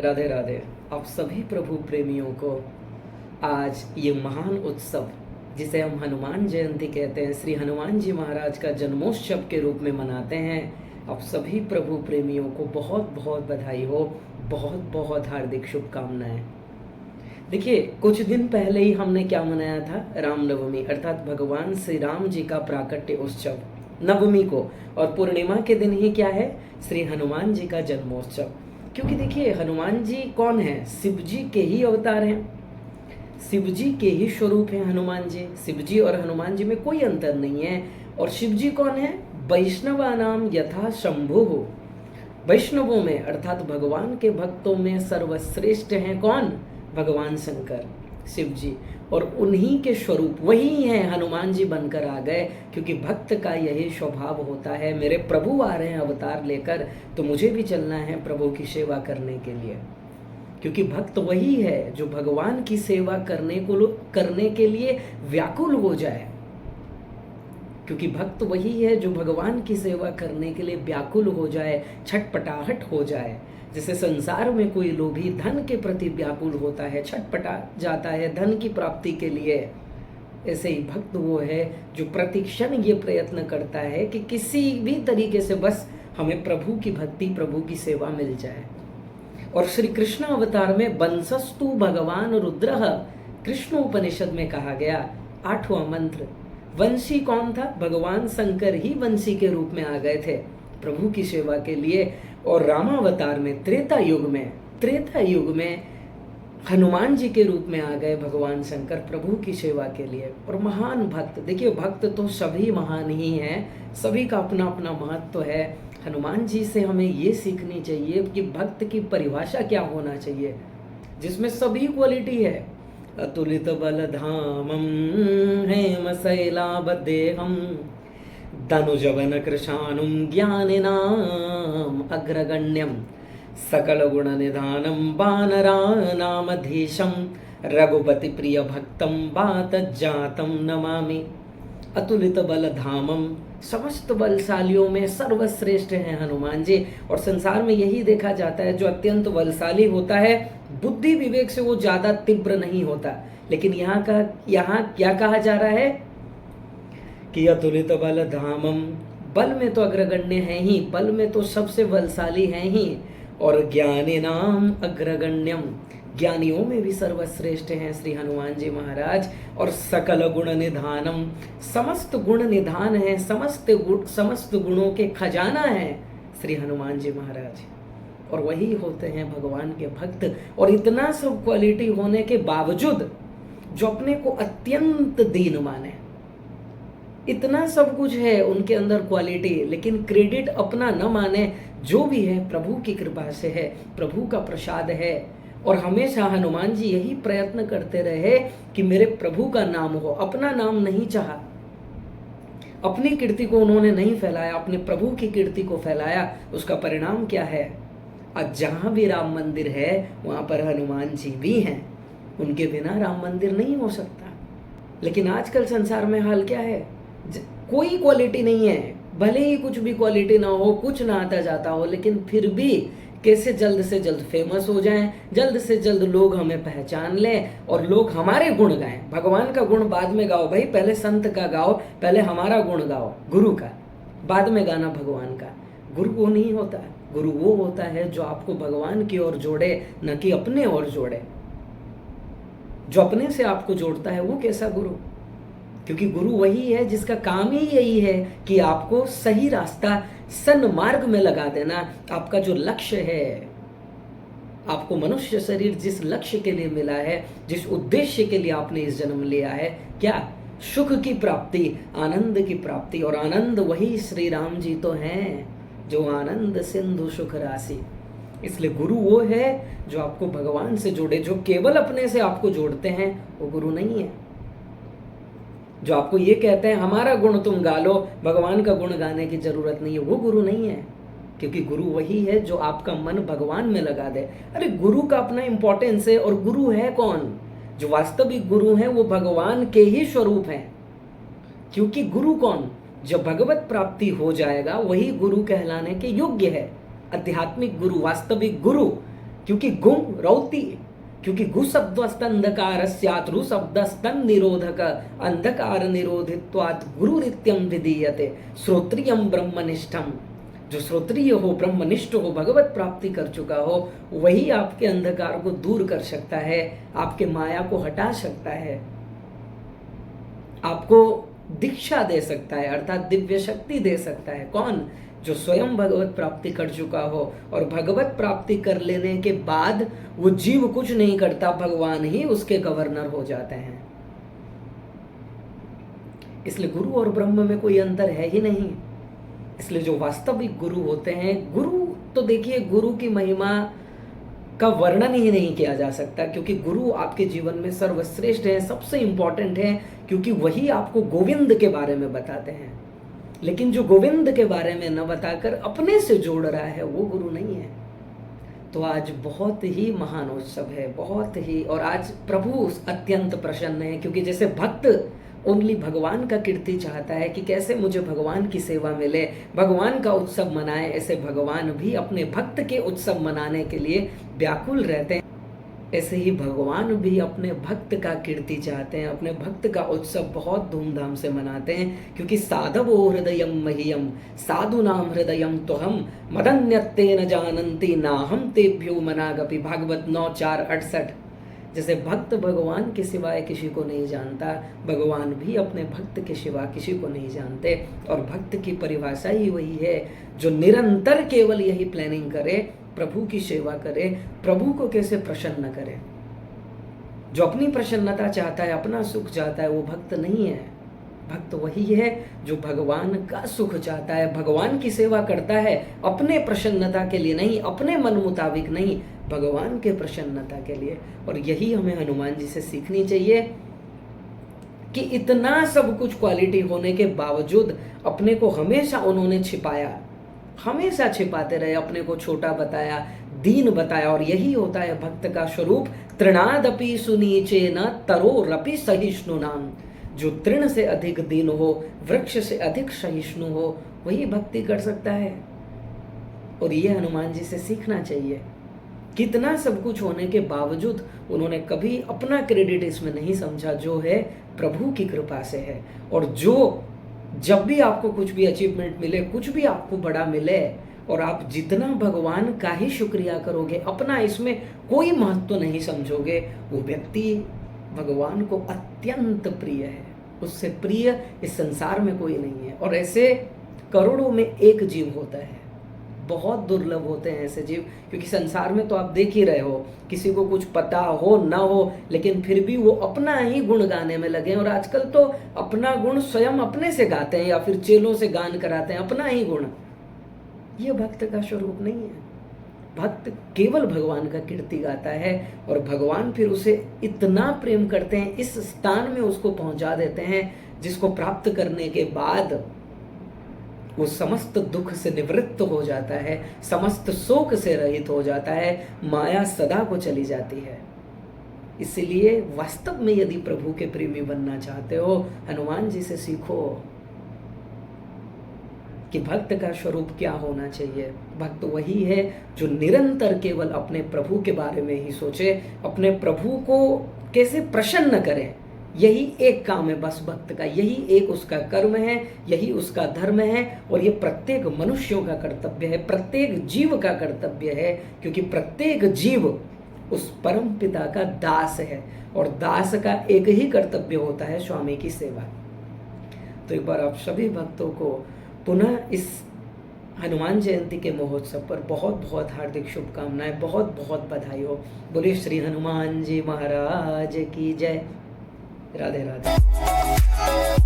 राधे राधे। आप सभी प्रभु प्रेमियों को आज ये महान उत्सव जिसे हम हनुमान जयंती कहते हैं, श्री हनुमान जी महाराज का जन्मोत्सव के रूप में मनाते हैं। आप सभी प्रभु प्रेमियों को बहुत बहुत बधाई हो, बहुत बहुत हार्दिक शुभकामनाएं। देखिए, कुछ दिन पहले ही हमने क्या मनाया था, रामनवमी, अर्थात भगवान श्री राम जी का प्राकट्य उत्सव नवमी को, और पूर्णिमा के दिन ही क्या है, श्री हनुमान जी का जन्मोत्सव। क्योंकि देखिए, हनुमान जी कौन है, शिव जी के ही अवतार हैं, शिव जी के ही स्वरूप हैं हनुमान जी। शिव जी और हनुमान जी में कोई अंतर नहीं है। और शिव जी कौन है, वैष्णवानाम यथा शंभु। वैष्णवों में अर्थात भगवान के भक्तों में सर्वश्रेष्ठ हैं कौन, भगवान शंकर, शिव जी। और उन्हीं के स्वरूप वही हैं, हनुमान जी बनकर आ गए। क्योंकि भक्त का यही स्वभाव होता है, मेरे प्रभु आ रहे हैं अवतार लेकर, तो मुझे भी चलना है प्रभु की सेवा करने के लिए। क्योंकि भक्त वही है जो भगवान की सेवा करने के लिए व्याकुल हो जाए। क्योंकि भक्त वही है जो भगवान की सेवा करने के लिए व्याकुल हो जाए, छटपटाहट हो जाए। जैसे संसार में कोई लोभी धन के प्रति व्याकुल होता है, छटपटा जाता है धन की प्राप्ति के लिए, ऐसे ही भक्त वो है जो प्रतिक्षण ये प्रयत्न करता है कि किसी भी तरीके से बस हमें प्रभु की भक्ति, प्रभु की सेवा मिल जाए। और श्री कृष्ण अवतार में वंशस्तु भगवान रुद्रः, कृष्ण उपनिषद में कहा गया 8वां मंत्र। वंशी कौन था, भगवान शंकर ही वंशी के रूप में आ गए थे प्रभु की सेवा के लिए। और रामावतार में त्रेता युग में हनुमान जी के रूप में आ गए भगवान शंकर प्रभु की सेवा के लिए। और महान भक्त, देखिए भक्त तो सभी महान ही हैं, सभी का अपना अपना महत्व है। हनुमान जी से हमें ये सीखनी चाहिए कि भक्त की परिभाषा क्या होना चाहिए, जिसमें सभी क्वालिटी है। अतुलित बलधामम हेम शैलाबदेहम धनुजवन कृशानुम ज्ञानिनाम अग्रगण्यम सकल गुण निधानम वानरानामधीशम रघुपति प्रिय भक्तम बात जातम नमामि। अतुलित बल धामम, समस्त बलशालियों में सर्वश्रेष्ठ हैं हनुमान जी। और संसार में यही देखा जाता है, जो अत्यंत बलशाली होता है बुद्धि विवेक से वो ज्यादा तीव्र नहीं होता। लेकिन यहाँ क्या कहा जा रहा है कि अतुलित बल धामम, बल में तो अग्रगण्य है ही, बल में तो सबसे बलशाली हैं ही। और ज्ञानी नाम अग्रगण्यम, ज्ञानियों में भी सर्वश्रेष्ठ हैं श्री हनुमान जी महाराज। और सकल गुण निधानम, समस्त गुण निधान है, समस्त गुणों के खजाना है श्री हनुमान जी महाराज। और वही होते हैं भगवान के भक्त। और इतना सब क्वालिटी होने के बावजूद जो अपने को अत्यंत दीन माने, इतना सब कुछ है उनके अंदर क्वालिटी, लेकिन क्रेडिट अपना न माने, जो भी है प्रभु की कृपा से है, प्रभु का प्रसाद है। और हमेशा हनुमान जी यही प्रयत्न करते रहे कि मेरे प्रभु का नाम हो, अपना नाम नहीं चाहा, अपनी कीर्ति को उन्होंने नहीं फैलाया, अपने प्रभु की कीर्ति को फैलाया। उसका परिणाम क्या है, आज जहां भी राम मंदिर है वहां पर हनुमान जी भी हैं, उनके बिना राम मंदिर नहीं हो सकता। लेकिन आजकल संसार में हाल क्या है, कोई क्वालिटी नहीं है, भले ही कुछ भी क्वालिटी ना हो, कुछ ना आता जाता हो, लेकिन फिर भी कैसे जल्द से जल्द फेमस हो जाएं, जल्द से जल्द लोग हमें पहचान लें और लोग हमारे गुण गाएं। भगवान का गुण बाद में गाओ भाई, पहले संत का गाओ, पहले हमारा गुण गाओ, गुरु का, बाद में गाना भगवान का। गुरु वो नहीं होता, गुरु वो होता है जो आपको भगवान की ओर जोड़े, न कि अपने ओर जोड़े। जो अपने से आपको जोड़ता है वो कैसा गुरु, क्योंकि गुरु वही है जिसका काम ही यही है कि आपको सही रास्ता, सन्मार्ग में लगा देना। आपका जो लक्ष्य है, आपको मनुष्य शरीर जिस लक्ष्य के लिए मिला है, जिस उद्देश्य के लिए आपने इस जन्म लिया है, क्या, सुख की प्राप्ति, आनंद की प्राप्ति। और आनंद वही श्री राम जी तो हैं जो आनंद सिंधु सुख राशि। इसलिए गुरु वो है जो आपको भगवान से जोड़े। जो केवल अपने से आपको जोड़ते हैं वो गुरु नहीं है। जो आपको ये कहते हैं हमारा गुण तुम गा लो, भगवान का गुण गाने की जरूरत नहीं है, वो गुरु नहीं है। क्योंकि गुरु वही है जो आपका मन भगवान में लगा दे। अरे गुरु का अपना इंपॉर्टेंस है। और गुरु है कौन, जो वास्तविक गुरु हैं वो भगवान के ही स्वरूप हैं। क्योंकि गुरु कौन, जब भगवत प्राप्ति हो जाएगा वही गुरु कहलाने के योग्य है। आध्यात्मिक गुरु, वास्तविक गुरु क्योंकि गुम रौती, क्योंकि गु शब्दस्त अंधकार स्यात्, रु शब्दस्तन निरोधक, अंधकार निरोधित्वात् गुरुरित्यम विधीयते, श्रोत्रियम ब्रह्मनिष्ठम। जो श्रोत्रिय हो, ब्रह्मनिष्ठ हो, भगवत प्राप्ति कर चुका हो, वही आपके अंधकार को दूर कर सकता है, आपके माया को हटा सकता है, आपको दीक्षा दे सकता है, अर्थात दिव्य शक्ति दे सकता है। कौन? जो स्वयं भगवत प्राप्ति कर चुका हो। और भगवत प्राप्ति कर लेने के बाद वो जीव कुछ नहीं करता, भगवान ही उसके गवर्नर हो जाते हैं। इसलिए गुरु और ब्रह्म में कोई अंतर है ही नहीं। इसलिए जो वास्तविक गुरु होते हैं, गुरु तो देखिए, गुरु की महिमा का वर्णन ही नहीं किया जा सकता, क्योंकि गुरु आपके जीवन में सर्वश्रेष्ठ है, सबसे इंपॉर्टेंट है, क्योंकि वही आपको गोविंद के बारे में बताते हैं। लेकिन जो गोविंद के बारे में न बताकर अपने से जोड़ रहा है, वो गुरु नहीं है। तो आज बहुत ही महान उत्सव है, बहुत ही, और आज प्रभु अत्यंत प्रसन्न है, क्योंकि जैसे भक्त ओनली भगवान का कीर्ति चाहता है कि कैसे मुझे भगवान की सेवा मिले, भगवान का उत्सव मनाए, ऐसे भगवान भी अपने भक्त के उत्सव मनाने के लिए व्याकुल रहते हैं। ऐसे ही भगवान भी अपने भक्त का कीर्ति चाहते हैं, अपने भक्त का उत्सव बहुत धूमधाम से मनाते हैं, क्योंकि साधवो हृदयम मह्यम साधुनाम हृदयम तो हम मदन्यत्ते न जानन्ति नाहम तेभ्यो मनागपि। भागवत 9:4-68। जैसे भक्त भगवान के सिवाय किसी को नहीं जानता, भगवान भी अपने भक्त के सिवा किसी को नहीं जानते। और भक्त की परिभाषा ही वही है, जो निरंतर केवल यही प्लानिंग करे, प्रभु की सेवा करे, प्रभु को कैसे प्रसन्न करे। जो अपनी प्रसन्नता चाहता है, अपना सुख चाहता है, वो भक्त नहीं है। भक्त वही है जो भगवान का सुख चाहता है, भगवान की सेवा करता है, अपने प्रसन्नता के लिए नहीं, अपने मन मुताबिक नहीं, भगवान के प्रसन्नता के लिए। और यही हमें हनुमान जी से सीखनी चाहिए कि इतना सब कुछ क्वालिटी होने के बावजूद अपने को हमेशा उन्होंने छिपाया, हमेशा छिपाते रहे, अपने को छोटा बताया, दीन बताया। और यही होता है भक्त का स्वरूप। तृणादपि सुनीचेन तरोरपि सहिष्णु नाम। जो तृण से अधिक दीन हो, वृक्ष से अधिक सहिष्णु हो, वही भक्ति कर सकता है। और ये हनुमान जी से सीखना चाहिए। कितना सब कुछ होने के बावजूद उन्होंने कभी अपना क्रेडिट इसमें नहीं समझा, जो है प्रभु की कृपा से है। और जो जब भी आपको कुछ भी अचीवमेंट मिले, कुछ भी आपको बड़ा मिले, और आप जितना भगवान का ही शुक्रिया करोगे, अपना इसमें कोई महत्व नहीं समझोगे, वो व्यक्ति भगवान को अत्यंत प्रिय है। उससे प्रिय इस संसार में कोई नहीं है। और ऐसे करोड़ों में एक जीव होता है, बहुत दुर्लभ होते हैं ऐसे जीव, क्योंकि संसार में तो आप देख ही रहे हो, किसी को कुछ पता हो ना हो, लेकिन फिर भी वो अपना ही गुण गाने में लगे हैं। और आजकल तो अपना गुण स्वयं अपने से गाते हैं, या फिर चेलों से गान कराते हैं अपना ही गुण। ये भक्त का स्वरूप नहीं है। भक्त केवल भगवान का कीर्ति गाता है, और भगवान फिर उसे इतना प्रेम करते हैं, इस स्थान में उसको पहुंचा देते हैं, जिसको प्राप्त करने के बाद वो समस्त दुख से निवृत्त हो जाता है, समस्त शोक से रहित हो जाता है, माया सदा को चली जाती है। इसलिए वास्तव में यदि प्रभु के प्रेमी बनना चाहते हो, हनुमान जी से सीखो कि भक्त का स्वरूप क्या होना चाहिए। भक्त वही है जो निरंतर केवल अपने प्रभु के बारे में ही सोचे, अपने प्रभु को कैसे प्रसन्न करे, यही एक काम है बस भक्त का, यही एक उसका कर्म है, यही उसका धर्म है। और ये प्रत्येक मनुष्यों का कर्तव्य है, प्रत्येक जीव का कर्तव्य है, क्योंकि प्रत्येक जीव उस परम पिता का दास है, और दास का एक ही कर्तव्य होता है, स्वामी की सेवा। तो एक बार आप सभी भक्तों को पुनः इस हनुमान जयंती के महोत्सव पर बहुत बहुत हार्दिक शुभकामनाएं, बहुत बहुत बधाई हो। बोलिए श्री हनुमान जी महाराज की जय। राधे राधे।